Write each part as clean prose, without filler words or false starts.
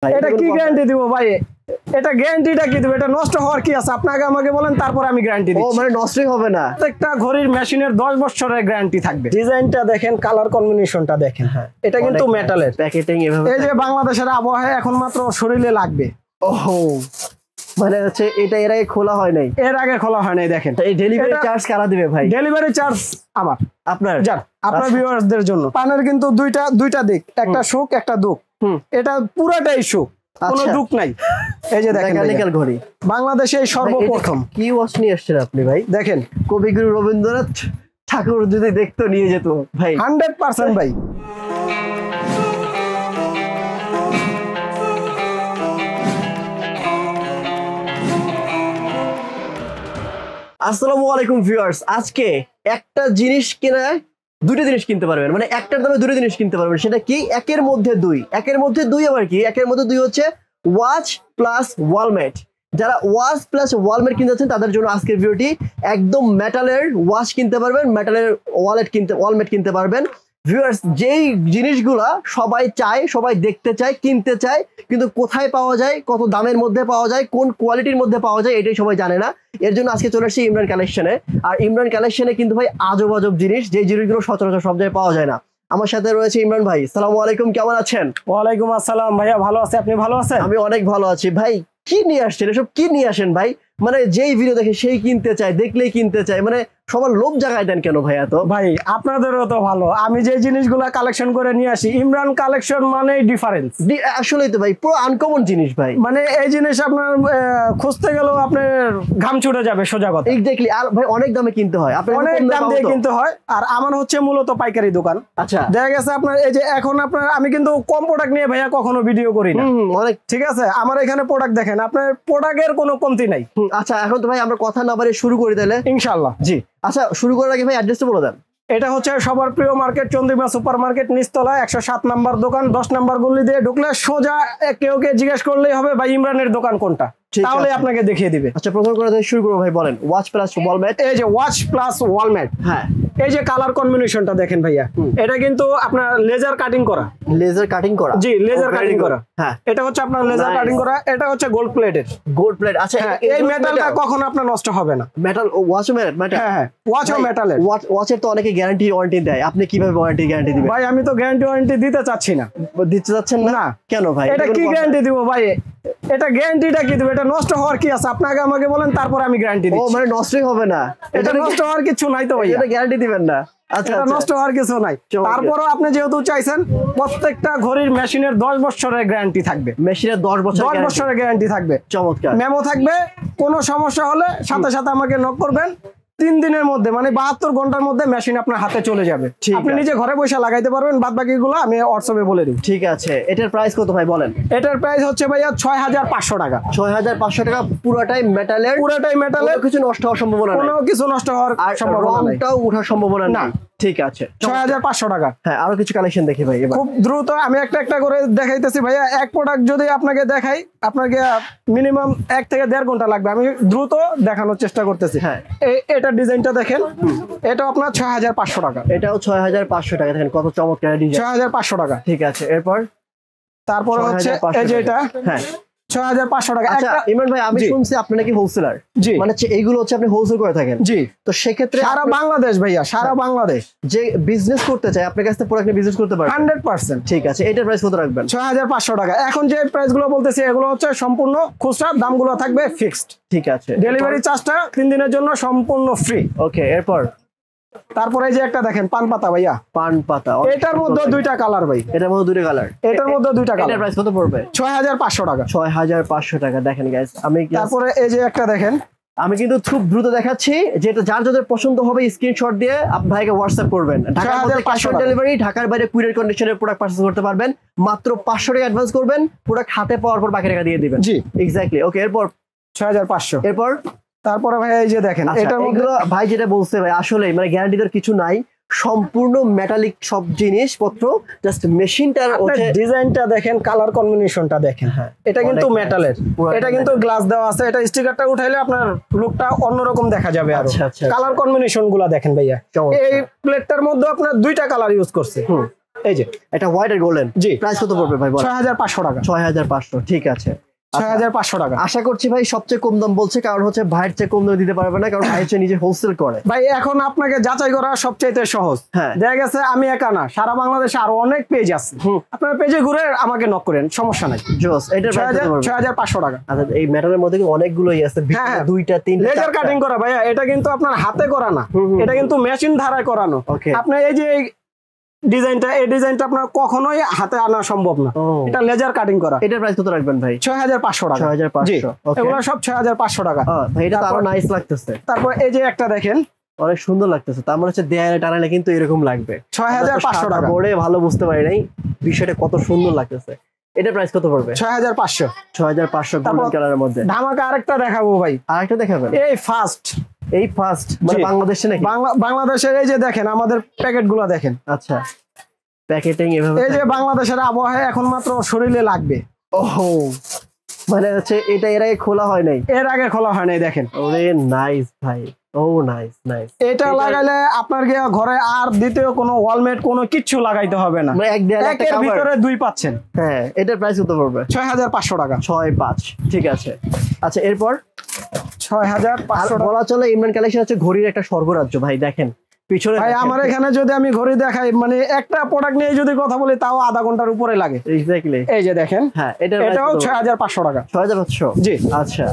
এটা কি গ্যারান্টি দিব ভাই? এটা গ্যারান্টিটা কি দিব? এটা নষ্ট হওয়ার কি আছে? আপনাকে আমাকে বলেন, তারপর আমি গ্যারান্টি দিচ্ছি। ও মানে নষ্টই হবে না? প্রত্যেকটা ঘড়ির মেশিনের 10 বছরের গ্যারান্টি থাকবে। ডিজাইনটা দেখেন, কালার কম্বিনেশনটা দেখেন। হ্যাঁ, এটা কিন্তু মেটালের প্যাকেটিং এভাবে। এই যে বাংলাদেশের আবহাওয়া এখন মাত্র শরীরে লাগবে। ওহো, মানে হচ্ছে এটা এর আগে খোলা হয় নাই? এর আগে খোলা হয় নাই। দেখেন, এই ডেলিভারি চার্জ কারা দিবে ভাই? ডেলিভারি চার্জ আমার, আপনার, যান আপনার ভিউয়ার্সদের জন্য। পানের কিন্তু দুইটা দিক, একটা সুখ একটা দুঃখ। এটা পুরোটাই সুখ, কোনো দুঃখ নাই। এই যে দেখেন মেকানিক্যাল ঘড়ি, বাংলাদেশে সর্বপ্রথম। কি ওয়াচ নিয়ে আসছেন আপনি ভাই? দেখেন, কবিগুরু রবীন্দ্রনাথ ঠাকুর যদি দেখতো নিয়ে যেত ভাই। 100% ভাই। আসসালামু আলাইকুম ভিউয়ার্স, আজকে একটা জিনিস কিনে দুটো জিনিস কিনতে পারবেন, মানে একটার দামে দুটো জিনিস কিনতে পারবেন। সেটা কি? একের মধ্যে দুই। একের মধ্যে দুই আবার কি? একের মধ্যে দুই হচ্ছে ওয়াচ প্লাস ওয়ালমেট। যারা ওয়াচ প্লাস ওয়ালমেট কিনতে চাচ্ছেন তাদের জন্য আজকের ভিডিওটি। একদম মেটালের ওয়াচ কিনতে পারবেন, মেটালের ওয়ালমেট কিনতে পারবেন। ভিউয়ার্স, যেই জিনিসগুলা সবাই চায়, সবাই দেখতে চায়, কিনতে চায়, কিন্তু কোথায় পাওয়া যায়, কত দামের মধ্যে পাওয়া যায়, কোন কোয়ালিটির মধ্যে পাওয়া যায়, এটাই সবাই জানে না। এর জন্য আজকে চলে আসছি ইমরান কালেকশনে। আর ইমরান কালেকশনে কিন্তু ভাই আজব আজব জিনিস, যে জিনিসগুলো সচরাচর সব জায়গায় পাওয়া যায় না। আমার সাথে রয়েছে ইমরান ভাই। আসসালামু আলাইকুম, কেমন আছেন? ওয়ালাইকুম আসসালাম ভাইয়া, ভালো আছি, আপনি ভালো আছেন? আমি অনেক ভালো আছি ভাই। কি নিয়ে আসছেন এসব? কি নিয়ে আসেন ভাই? মানে যেই ভিডিও দেখে সেই কিনতে চায়, দেখলেই কিনতে চায়, মানে সবার লোভ জাগায় দেন কেন ভাই এত? ভাই আপনাদেরও তো ভালো, আমি যে জিনিসগুলো কালেকশন করে নিয়ে আসি, ইমরান কালেকশন মানে ডিফারেন্স। আসলেই তো ভাই, পুরো আনকমন জিনিস ভাই। মানে এই জিনিস আপনার খুঁজতে গেলেও আপনার ঘাম ছুটে যাবে, সোজা কথা। এক্স্যাক্টলি। আর ভাই অনেক দামে কিনতে হয়, অনেক দাম দিয়ে কিনতে হয়। আর আমার হচ্ছে মূলত পাইকারি দোকান। আচ্ছা, দেখা গেছে আপনার এই যে এখন আপনার, আমি কিন্তু কম প্রোডাক্ট নিয়ে ভাইয়া কখনো ভিডিও করি না। অনেক ঠিক আছে, আমার এখানে প্রোডাক্ট দেখেন, আপনার প্রোডাক্টের কোনো কমতি নাই। আচ্ছা, এখন তো ভাই আমরা কথা না বাড়িয়ে শুরু করি তাহলে, ইনশাআল্লাহ। জি। আচ্ছা, শুরু করার আগে ভাই অ্যাড্রেসটা বলে দেন। এটা হচ্ছে সবার প্রিয় মার্কেট, চন্দ্রিমা সুপার মার্কেট, নিচতলা 107 নাম্বার দোকান। 10 নাম্বার গলি দিয়ে ঢুকলে সোজা কেউ জিজ্ঞেস করলেই হবে ভাই ইমরানের দোকান কোনটা, তাহলে আপনাকে দেখিয়ে দিবে। আচ্ছা, প্রথম করে শুরু করবো ভাই, বলেন। Watch plus wall mat. এই যে ওয়াচ প্লাস ওয়ালমেট, হ্যাঁ, এই যে কালার কম্বিনেশনটা দেখেন ভাইয়া, এটা কিন্তু আপনার লেজার কাটিং করা। লেজার কাটিং করা? জি, লেজার কাটিং করা। হ্যাঁ, এটা হচ্ছে আপনার লেজার কাটিং করা। এটা হচ্ছে গোল্ড প্লেটেড। Gold plate. আচ্ছা, এই মেটালটা কখনো আপনার নষ্ট হবে না। মেটাল ওয়াচও মেটাল? হ্যাঁ, ওয়াচও মেটালের। ওয়াচের তো অনেকে গ্যারান্টি ওয়ারেন্টি দেয়, আপনি কিভাবে গ্যারান্টি দিবেন? ভাই আমি তো গ্যারান্টি ওয়ারেন্টি দিতে চাচ্ছি না। দিতে চাচ্ছেন না? কেন ভাই? এটা কি গ্যারান্টি দিব ভাই? এটা গ্যারান্টিটা কি দিব? এটা নষ্ট হওয়ার কি আছে? আপনাকে আমাকে বলেন, তারপর আমি গ্যারান্টি দিচ্ছি। ও মানে নষ্টই হবে না? এটা নষ্ট হওয়ার কিছু নাই তো ভাই, এটা গ্যারান্টি দিবেন না? আচ্ছা, এটা নষ্ট হওয়ার কিছু নাই। তারপরও আপনি যেহেতু চাইছেন, প্রত্যেকটা ঘড়ির মেশিনের 10 বছরের গ্যারান্টি থাকবে। মেশিনের 10 বছরের গ্যারান্টি থাকবে। চমৎকার। মেমো থাকবে, কোনো সমস্যা হলে সাথে সাথে আমাকে নক করবেন। 3 দিনের মধ্যে, মানে 72 ঘন্টার মধ্যে মেশিন আপনার হাতে চলে যাবে। আপনি নিজে ঘরে বসে লাগাইতে পারবেন, বাদ বাকিগুলো আমি হোয়াটসঅ্যাপে বলে দিই। ঠিক আছে। এটার প্রাইস কত ভাই বলেন? এটার প্রাইস হচ্ছে ভাইয়া 6500 টাকা। 6500 টাকা, পুরোটাই মেটালের? পুরোটাই মেটালের, কিছু নষ্ট হওয়ার সম্ভাবনা নেই? কোনো কিছু নষ্ট হওয়ার সম্ভাবনা নেই, রংটাও ওঠার সম্ভাবনা নেই। ঠিক আছে, 6500 টাকা। হ্যাঁ, আরো কিছু কালেকশন দেখি ভাই এবার। খুব দ্রুত আমি একটা করে দেখাইতেছি ভাইয়া। এক প্রোডাক্ট যদি আপনাকে দেখাই, আপনাকে মিনিমাম 1 থেকে 1.5 ঘন্টা লাগবে। আমি দ্রুত দেখানোর চেষ্টা করতেছি। হ্যাঁ, এটা ডিজাইনটা দেখেন, এটা আপনার 6500 টাকা। এটাও 6500 টাকা। দেখেন কত চমৎকার ডিজাইন, 6500 টাকা। ঠিক আছে, তারপর হচ্ছে এই যে এটা, হ্যাঁ 6500 টাকা। আচ্ছা ইমরান ভাই, আমি শুনছি আপনি নাকি হোলসেলার? জি, মানে এইগুলো হচ্ছে আপনি হোলসেল করে থাকেন? জি। তো সেক্ষেত্রে সারা বাংলাদেশ ভাইয়া, সারা বাংলাদেশ যে বিজনেস করতে চায় আপনার কাছ থেকে প্রোডাক্ট নিয়ে বিজনেস করতে পারে 100%। ঠিক আছে, এটার প্রাইস কত রাখবেন? 6500 টাকা। এখন যে প্রাইস গুলো বলতেছি, এগুলো হচ্ছে সম্পূর্ণ খুচরা, দামগুলো থাকবে ফিক্সড। ঠিক আছে। ডেলিভারি চার্জটা 3 দিনের জন্য সম্পূর্ণ ফ্রি। ওকে, এরপর তারপরে এই যে একটা দেখেন, পান পাতা ভাইয়া। পান পাতা, এটার মধ্যে 2টা কালার ভাই। এটার মধ্যে 2টা কালার? এটার মধ্যে 2টা কালার। এটার প্রাইস কত পড়বে? 6500 টাকা। 6500 টাকা। দেখেন গাইস, আমি তারপরে এই যে একটা দেখেন, আমি কিন্তু খুব দ্রুত দেখাচ্ছি, যেটা যার যাদের পছন্দ হবে স্ক্রিনশট দিয়ে আপনি ভাইকে হোয়াটসঅ্যাপ করবেন। ঢাকার মধ্যে ক্যাশ অন ডেলিভারি, ঢাকার বাইরে কুরিয়ার কন্ডিশনের প্রোডাক্ট পারচেজ করতে পারবেন। মাত্র 500 টাকা অ্যাডভান্স করবেন, প্রোডাক্ট হাতে পাওয়ার পর বাকি টাকা দিয়ে দিবেন। জি, এক্স্যাক্টলি। ওকে, এরপর 6500। এরপর তারপরে ভাই এই যে দেখেন, এটার মধ্যে ভাই যেটা বলছে ভাই, আসলে মানে গ্যারান্টি দেওয়ার কিছু নাই, সম্পূর্ণ মেটালিক সব জিনিসপত্র, জাস্ট মেশিনটার ডিজাইনটা দেখেন, কালার কম্বিনেশনটা দেখেন। হ্যাঁ, এটা কিন্তু মেটালের, এটা কিন্তু গ্লাস দেওয়া আছে। এটা স্টিকারটা উঠাইলে আপনার লুকটা অন্যরকম দেখা যাবে। আর কালার কম্বিনেশন গুলা দেখেন ভাইয়া, এই প্লেটটার মধ্যে আপনার 2টা কালার ইউজ করছে। এই যে এটা হোয়াইট আর গোল্ডেন, জি। প্রাইস কত পড়বে ভাই? 6500 টাকা। 6500, ঠিক আছে। 6500 টাকা। আশা করছি ভাই সবচেয়ে কম দাম বলছে, কারণ হচ্ছে ভাইয়ের চেয়ে কম দামে দিতে পারবে না, কারণ ভাই হচ্ছে নিজে হোলসেল করে। ভাই এখন আপনাকে যাচাই করা সবচেয়ে সহজ। হ্যাঁ। দেখা গেছে আমি একা না, সারা বাংলাদেশে আরো অনেক পেজ আছে, আপনার পেজে ঘুরে আমাকে নক করেন, সমস্যা নাই। জোস। এটার প্রাইস কত পড়বে? 6500 টাকা। আচ্ছা, এই মেটালের মধ্যে কিন্তু অনেকগুলোই আছে, হ্যাঁ, দুইটা তিনটা লেজার কাটিং করা ভাইয়া, এটা কিন্তু আপনার হাতে করা না, এটা কিন্তু মেশিন ধারায় করানো। ওকে। আপনার এই যে ডিজাইনটা, এই ডিজাইনটা আপনার কখনোই হাতে আনা সম্ভব না, এটা লেজার কাটিং করা। এটার প্রাইস কত রাখবেন ভাই? 6500 টাকা। 6500, ওকে। এগুলো সব 6500 টাকা। ভাই এটা তো আরো নাইস লাগতেছে। তারপর এই যে একটা দেখেন, অনেক সুন্দর লাগতেছে, তার মানে হচ্ছে দেয়ালে টানালে কিন্তু এরকম লাগবে। 6500 টাকা। বোর্ডে ভালো বুঝতে পারি নাই বিষয়টা কত সুন্দর লাগতেছে। এটা প্রাইস কত পড়বে? 6500। 6500 গোল্ডেন কালারের মধ্যে। ধামাকা আরেকটা দেখাবো ভাই। আরেকটা দেখাবেন? এই ফার্স্ট মানে বাংলাদেশে নাকি? বাংলাদেশের এই যে দেখেন আমাদের প্যাকেট গুলো দেখেন। আচ্ছা, প্যাকেটিং এভাবে। এই যে বাংলাদেশের আবহাওয়া এখন মাত্র শরীরে লাগবে। ওহো, মানে হচ্ছে এটা এর আগে খোলা হয় নাই? এর আগে খোলা হয় নাই, দেখেন। ওরে নাইস ভাই, ও নাইস নাইস। এটা লাগাইলে আপনার গিয়ে ঘরে আর দ্বিতীয় কোনো ওয়ালমেট কোনো কিচ্ছু লাগাইতে হবে না, মানে একের ভিতরে দুই পাচ্ছেন। হ্যাঁ, এটার প্রাইস কত পড়বে? 6500 টাকা। 65, ঠিক আছে। আচ্ছা, এরপর 6500 টাকা। বলা চলে ইমরান কালেকশন হচ্ছে ঘড়ির একটা স্বর্গরাজ্য ভাই। দেখেন পিছনে ভাই, আমার এখানে যদি আমি ঘড়ি দেখাই, মানে একটা প্রোডাক্ট নিয়ে যদি কথা বলি তাও আধা ঘন্টার উপরে লাগে। এক্স্যাক্টলি। এই যে দেখেন, হ্যাঁ, এটাও 6500 টাকা। 6500, জি। আচ্ছা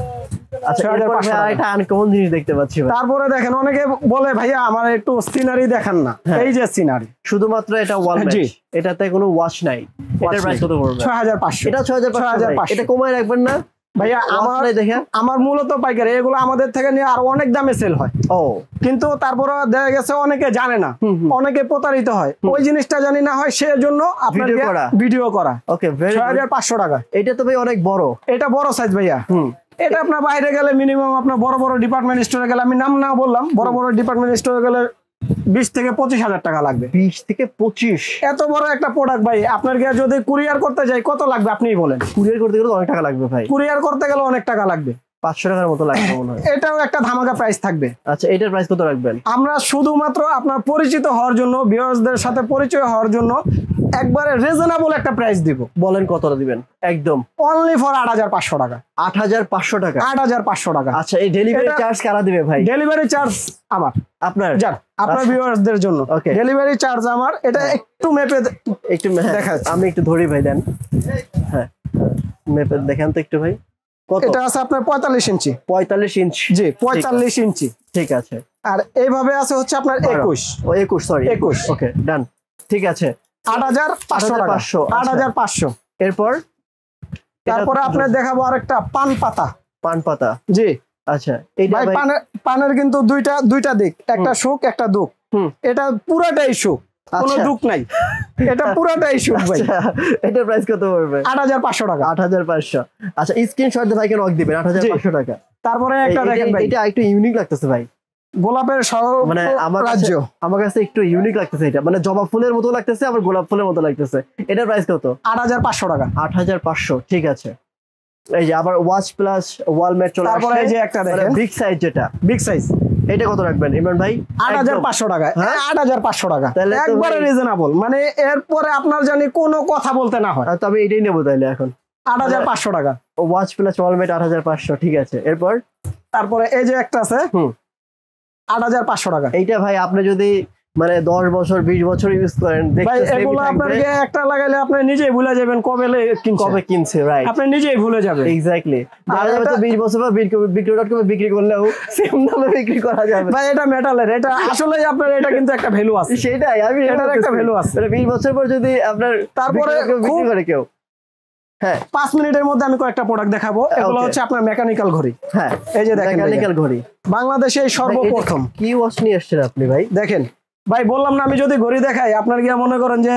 আচ্ছা, এরপর ভাই এটা আনকমন জিনিস দেখতে পাচ্ছি ভাই। তারপরে দেখেন, অনেকে বলে ভাইয়া আমার একটু সিনারি দেখান না। এই যে সিনারি, শুধুমাত্র এটা ওয়াল ম্যাচ, জি। এটাতে কোনো ওয়াশ নাই। এটার প্রাইস কত পড়বে? 6500। এটা 6500। এটা কমায় রাখবেন না ভাইয়া? আমার মূলত পাইকারি, এগুলো আমাদের থেকে নিয়ে আর অনেক দামে সেল হয়। ও, কিন্তু তারপরে দেখা গেছে অনেকে জানে না, অনেকে প্রতারিত হয়, ওই জিনিসটা জানি না হয়, সেজন্য আপনার ভিডিও করা। ওকে, 6500 টাকা। এটা তো ভাই অনেক বড়, এটা বড় সাইজ ভাইয়া। এটা আপনার বাইরে গেলে মিনিমাম আপনার বড় বড় ডিপার্টমেন্ট স্টোরে গেলে, আমি নাম না বললাম, বড় বড় ডিপার্টমেন্ট স্টোরে গেলে 20 থেকে 25 হাজার টাকা লাগবে। 20 থেকে 25? এত বড় একটা প্রোডাক্ট ভাই, আপনার গিয়ে যদি কুরিয়ার করতে যাই কত লাগবে আপনিই বলেন? কুরিয়ার করতে গেলে অনেক টাকা লাগবে ভাই। কুরিয়ার করতে গেলে অনেক টাকা লাগবে, 500 টাকার মতো লাগবে মনে হয়। এটাও একটা ধামাকা প্রাইস থাকবে। আচ্ছা, এটার প্রাইস কত রাখবেন? আমরা শুধুমাত্র আপনার পরিচিত হওয়ার জন্য, ভিউয়ার্সদের সাথে পরিচয় হওয়ার জন্য একবারে রিজনেবল একটা প্রাইস দিব। বলেন কতটা দিবেন? একদম অনলি ফর 8500 টাকা। 8500 টাকা? 8500 টাকা। আচ্ছা, এই ডেলিভারি চার্জ কারা দিবে ভাই? ডেলিভারি চার্জ আমার। আপনার? যান, আপনার ভিউয়ার্সদের জন্য ডেলিভারি চার্জ আমার। এটা একটু মেপে একটু দেখাচ্ছি, আমি একটু ধরি ভাই, দেন। হ্যাঁ, মেপে দেখেন তো একটু ভাই। কত? এটা আছে আপনার 45 ইঞ্চি। 45 ইঞ্চি? জি, 45 ইঞ্চি। ঠিক আছে। আর এইভাবে আছে হচ্ছে আপনার 21। ও 21, সরি 21। ওকে, ডান, ঠিক আছে। 8500 টাকা। 8500। এরপর তারপরে আপনার দেখাবো আরেকটা পান পাতা। পান পাতা? জি। আচ্ছা, এইটা ভাই পানের কিন্তু দুইটা দিক, একটা সুখ একটা দুঃখ। এটা পুরাটাই সুখ, কোনো দুঃখ নাই, এটা পুরাটাই সুখ ভাই। এটার প্রাইস কত পড়বে? 8500 টাকা। 8500। আচ্ছা, স্ক্রিনশট দিয়ে ভাইকে নক দিবেন, 8500 টাকা। তারপরে একটা দেখেন ভাই, এটা একটু ইউনিক লাগতেছে ভাই। গোলাপের শহর, মানে আমার কাছে একটু ইউনিক লাগতেছে এটা, মানে জবা ফুলের মতো লাগতেছে, আবার গোলাপ ফুলের মতো লাগতেছে। এটার প্রাইস কত? 8500 টাকা। 8500, ঠিক আছে। এই যে আবার ওয়াচ প্লাস ওয়াল ম্যাট চলে আসছে। তারপরে এই যে একটা দেখেন বিগ সাইজ, যেটা বিগ সাইজ, এটা কত রাখবেন ইমরান ভাই? 8500 টাকা। 8500 টাকা একবারে রিজনেবল, মানে এরপরে আপনার জানি কোনো কথা বলতে না হয়। তবে এটাই নেবো তাইলে এখন। 8500 টাকা। ওয়াচ প্লাস ওয়াল ম্যাট 8500, ঠিক আছে। এরপর তারপরে এই যে একটা আছে 8500 টাকা। এইটা ভাই আপনি যদি মানে 10 বছর 20 বছর ইউজ করেন, ভাই এগুলো আপনাকে একটা লাগাইলে আপনি নিজেই ভুলে যাবেন কবে কিনছে, রাইট? আপনি নিজেই ভুলে যাবেন। এক্স্যাক্টলি। আর এটা 20 বছর পর বিক্রি.com বিক্রি করলেও সেম দামে বিক্রি করা যাবে। ভাই এটা মেটালের, এটা আসলে আপনার এটা কিন্তু একটা ভ্যালু আছে। সেটাই, আমি এটার একটা ভ্যালু আছে। 20 বছর পর যদি আপনার তারপরে বিক্রি করে কেউ, হ্যাঁ 5 মিনিটের মধ্যে আমি কয়েকটা প্রোডাক্ট দেখাবো। এগুলো হচ্ছে আপনার মেকানিক্যাল ঘড়ি। হ্যাঁ, এই যে দেখেন মেকানিক্যাল ঘড়ি, বাংলাদেশে সর্বপ্রথম। কি ওয়াচ নিয়ে আসছেন আপনি ভাই? দেখেন ভাই, বললাম না আমি যদি ঘড়ি দেখাই আপনার গিয়ে মনে করেন যে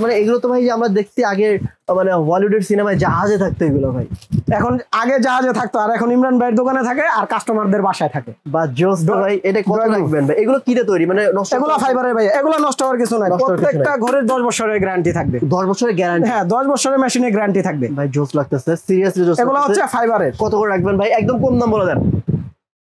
মানে এগুলো তো ভাই আমরা দেখছি আগে, মানে হলিউডের সিনেমায় জাহাজে থাকতো এগুলো ভাই। এখন আগে জাহাজে থাকতো, আর এখন ইমরান ভাইয়ের দোকানে থাকে আর কাস্টমারদের বাসায় থাকে। বা জোস ভাই, এটা কত রাখবেন ভাই? এগুলো কিনে তৈরি, মানে এগুলো ফাইবারের ভাই, এগুলো নষ্ট হওয়ার কিছু নাই। প্রত্যেকটা ঘড়ির 10 বছরের গ্যারান্টি থাকবে। 10 বছরের গ্যারান্টি? হ্যাঁ, 10 বছরের মেশিনে গ্যারান্টি থাকবে ভাই। জোস লাগতেছে, সিরিয়াসলি জোস। এগুলো হচ্ছে ফাইবারের। কত করে রাখবেন ভাই? একদম কম দাম বলে দেন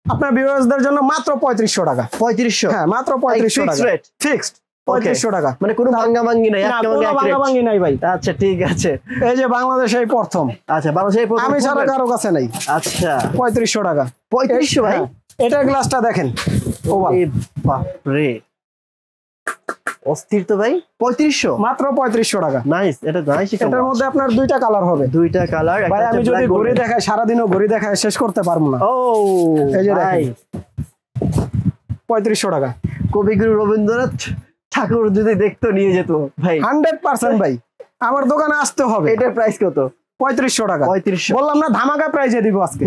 আপনার ভিউয়ার্সদের জন্য মাত্র 3500 টাকা। 3500? হ্যাঁ, মাত্র 3500 টাকা, ফিক্সড। 3500 টাকা। মানে কোনো ভাঙ্গাভাঙ্গি নাই, না, কোনো ভাঙ্গাভাঙ্গি নাই ভাই। আচ্ছা ঠিক আছে, এই যে বাংলাদেশে এই প্রথম। আচ্ছা বাংলাদেশে আমি ছাড়া কারো কাছে নাই। আচ্ছা 3500 টাকা। 3500 ভাই? এটার গ্লাসটা দেখেন, ওভাল। বাপ রে, অস্থির তো ভাই। 3500 মাত্র 3500 টাকা। নাইস, এটা নাইস। এটার মধ্যে আপনার দুইটা কালার হবে। দুইটা কালার। ভাই আমি যদি ঘড়ি দেখাই সারাদিনও ঘড়ি দেখায় শেষ করতে পারবো না। ও এই যে ভাই, 3500 টাকা। কবিগুরু রবীন্দ্রনাথ ঠাকুর যদি দেখতো নিয়ে যেত ভাই। 100% ভাই, আমার দোকানে আসতে হবে। এটার প্রাইস কত? 3500 টাকা। 3500। বললাম না ধামাকা প্রাইজে দিব আজকে।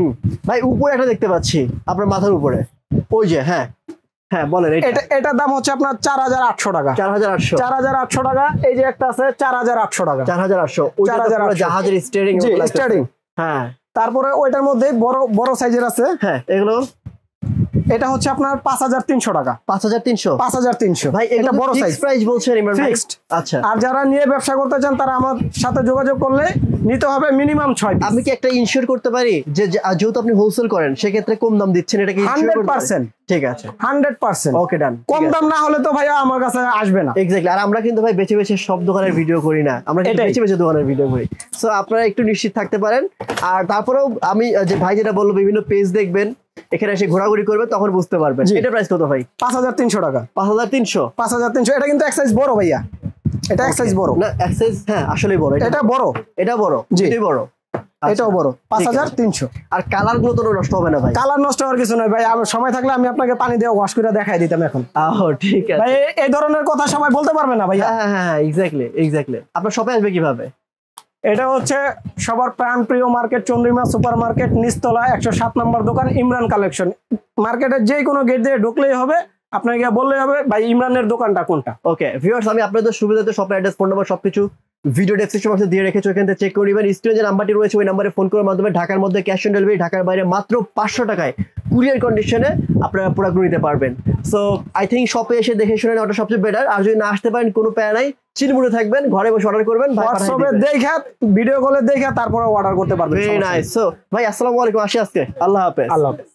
ভাই উপরে একটা দেখতে পাচ্ছি আপনার মাথার উপরে, ওই যে, হ্যাঁ হ্যাঁ বলেন। এটার দাম হচ্ছে আপনার 4800 টাকা। 4800 4800 টাকা। এই যে একটা আছে 4800 টাকা। 4800 জাহাজের স্টিয়ারিং। স্টার্টিং। হ্যাঁ, তারপরে ওইটার মধ্যে বড় বড় সাইজের আছে। হ্যাঁ এগুলো এটা হচ্ছে আপনার 5300 টাকা। 5300? 5300 ভাই এটা বড় সাইজ প্রাইস বলছেন ইমরান ভাই? ফিক্সড। আচ্ছা, আর যারা নিয়ে ব্যবসা করতে চান তারা আমার সাথে যোগাযোগ করলে নিতে হবে মিনিমাম 6 পিস। আমি কি একটা ইনশিওর করতে পারি যে যেহেতু আপনি হোলসেল করেন সেক্ষেত্রে কম দাম দিচ্ছেন, এটা কি ইনশিওর করতে পারি? 100%। ঠিক আছে, 100%। ওকে ডান। কম দাম না হলে তো ভাইয়া আমার কাছে আসবে না। এক্স্যাক্টলি। আর আমরা কিন্তু ভাই বেছে বেছে সব দোকানের ভিডিও করি না, আমরা কিন্তু বেছে বেছে দোকানের ভিডিও করি। সো আপনারা একটু নিশ্চিত থাকতে পারেন। আর তারপরেও আমি যে ভাই যেটা বললো বিভিন্ন পেজ দেখবেন, এখানে এসে ঘোরাঘুরি করবে তখন বুঝতে পারবেন। এটা প্রাইস কত ভাই? 5300 টাকা। 5300? 5300। এটা কিন্তু এক সাইজ বড় ভাইয়া, এটা এক সাইজ বড় না, এক সাইজ, হ্যাঁ আসলেই বড়। এটা বড়, এটা বড়, এটাই বড়, এটাও বড়। 5300। আর কালার গুলো তো নষ্ট হবে না ভাই? কালার নষ্ট হওয়ার কিছু নয় ভাই, আমার সময় থাকলে আমি আপনাকে পানি দিয়ে ওয়াশ করে দেখাই দিতাম এখন। ঠিক আছে ভাই, এই ধরনের কথা সবাই বলতে পারবে না ভাইয়া। হ্যাঁ হ্যাঁ এক্স্যাক্টলি এক্স্যাক্টলি। আপনার শপে আসবে কিভাবে? এটা হচ্ছে সবার প্রাণ প্রিয় মার্কেট, চন্দ্রিমা সুপার মার্কেট, নিচতলা 107 নম্বর দোকান, ইমরান কালেকশন। মার্কেটের যে কোনো গেট দিয়ে ঢুকলেই হবে, আপনাকে বললেই হবে ভাই ইমরানের দোকানটা কোনটা। ওকে ভিউয়ার্স, আমি আপনাদের সুবিধাতে শপের অ্যাড্রেস, ফোন নাম্বার সবকিছু ভিডিও ডেসক্রিপশন বক্সে দিয়ে রেখেছি, ওখান থেকে চেক করে নেবেন। স্ক্রিনে যে নাম্বারটি রয়েছে ওই নাম্বারে ফোন করার মাধ্যমে ঢাকার মধ্যে ক্যাশ অন ডেলিভারি, ঢাকার বাইরে মাত্র 500 টাকায় কুরিয়ার কন্ডিশনে আপনারা প্রোডাক্ট নিতে পারবেন। সো আই থিঙ্ক শপে এসে দেখে শুনে নেওয়াটা সবচেয়ে বেটার। আর যদি না আসতে পারেন কোনো প্যারা নাই, চিরমুড়ে থাকবেন, ঘরে বসে অর্ডার করবেন, হোয়াটসঅ্যাপে দেখা, ভিডিও কলে দেখা, তারপরে অর্ডার করতে পারবেন। Very nice. সো ভাই আসসালামু আলাইকুম, আসি আজকে। আল্লাহ হাফেজ। আল্লাহ হাফেজ।